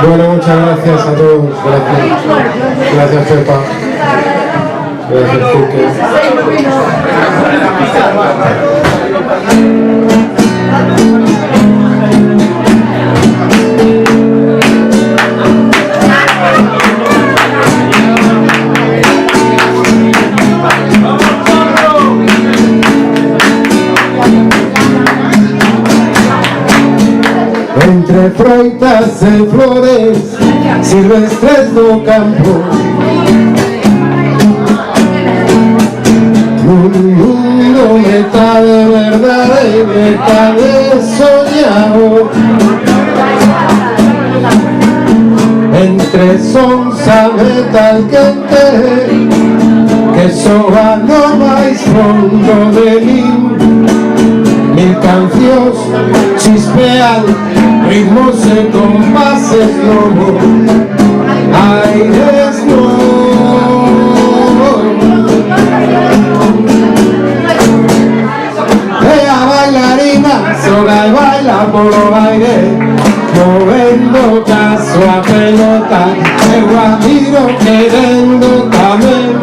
Bueno, muchas gracias a todos. Gracias Pepa. Gracias Quique. Entre froitas e flores silvestres do campo, un mundo metade verdade e metade soñado. Entre sonsa metal quente que soa no máis fondo de min, mil cancións chispean ritmos e compases novos, aires novos. E a bailarina sola e baila polo baile, movendo caso a pelota, eu a miro querendo tamén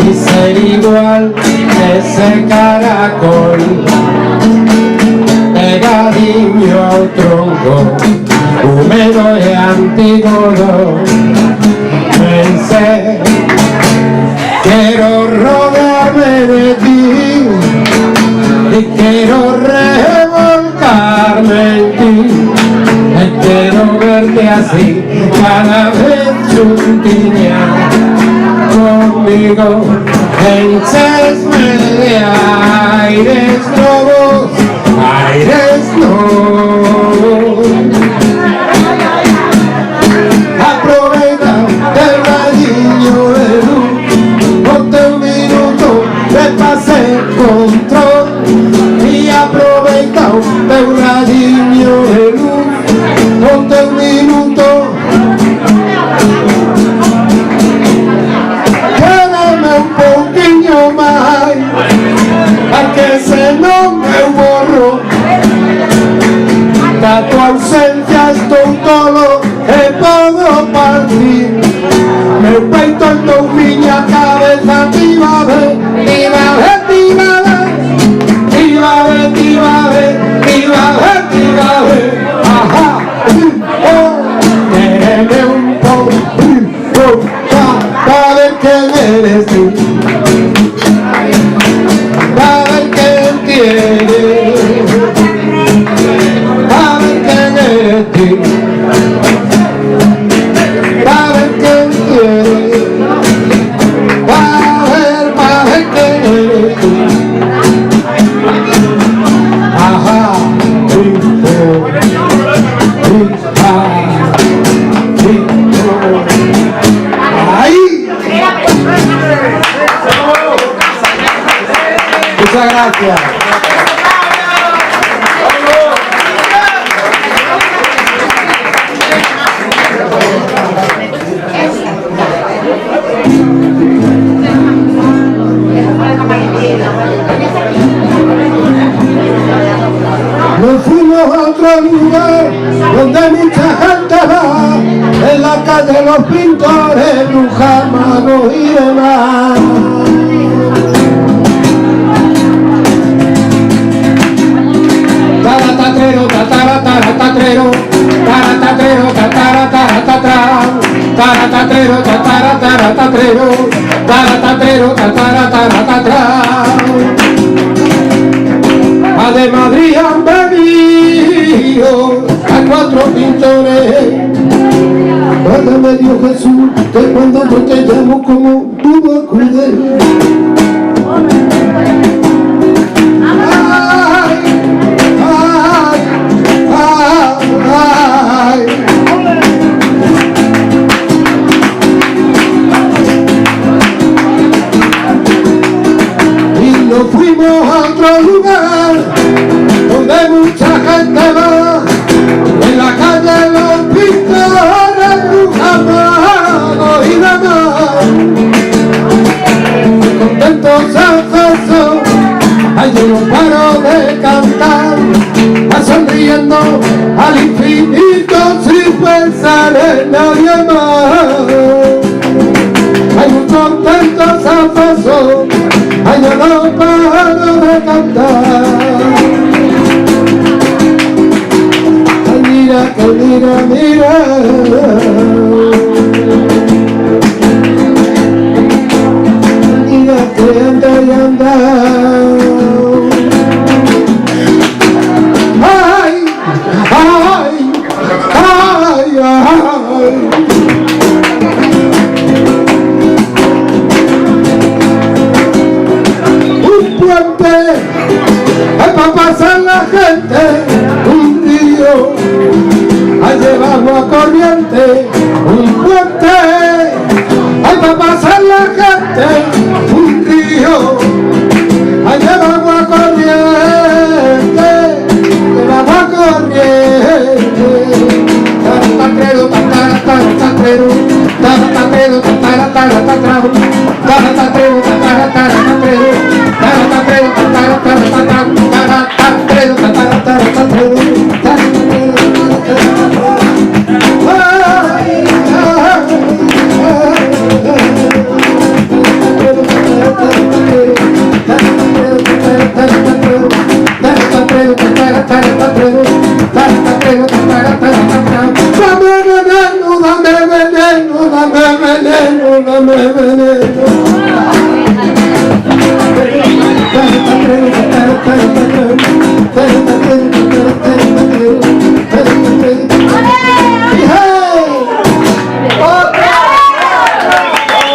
e ser igual que ese caracol pegadiño ao tronco, húmedo e antígono. Pensé, quiero rodearme de ti y quiero revolcarme en ti, y quiero verte así cada vez juntiña conmigo. Enchesme de aires nuevos, aires nuevos. Aproveita el rayillo de luz, ponte un minuto de pase control. Y aproveita el rayillo de luz, ponte un minuto. Quédame un poquillo más, para que se no me borro. Da tu ausencia estou todo e podo partir. Meu peito andou miña cabeza, tiba ve, tiba ve, tiba ve, tiba ve, tiba ve, tiba ve, tiba ve. Ajá, oh, quéreme un poco, pa ver quién eres tú, pa ver quién tienes. Muchas gracias. Nos fuimos a otro lugar donde mucha gente va, en la calle Los Pintores, Luján y demás. Taratatrero, tataratatrero, taratatrero, tataratatrero, taratatrero, tataratatrero, taratatrero, tataratatrero. A de Madrid han venido a 4 pintores. Válgame Dios Jesús, que cuando yo te llamo como tú me acudes. Nos fuimos a otro lugar donde mucha gente va, en la calle Los Pintores, Luján y demás. contento sabroso, ay yo no paro de cantar. Ay mira, que mira, mira, mira que anda y anda. Ay, ay, ay, ay. Ay, para pasar la gente, un río, ay, lleva agua corriente, un puente. Ay, para pasar la gente, un río, ay, lleva agua corriente, lleva agua corriente. Taratantredo, taratantredo, taratantredo, taratantredo, taratantredo, taratantredo.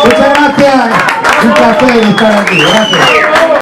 Muchas gracias, un placer estar aquí, gracias.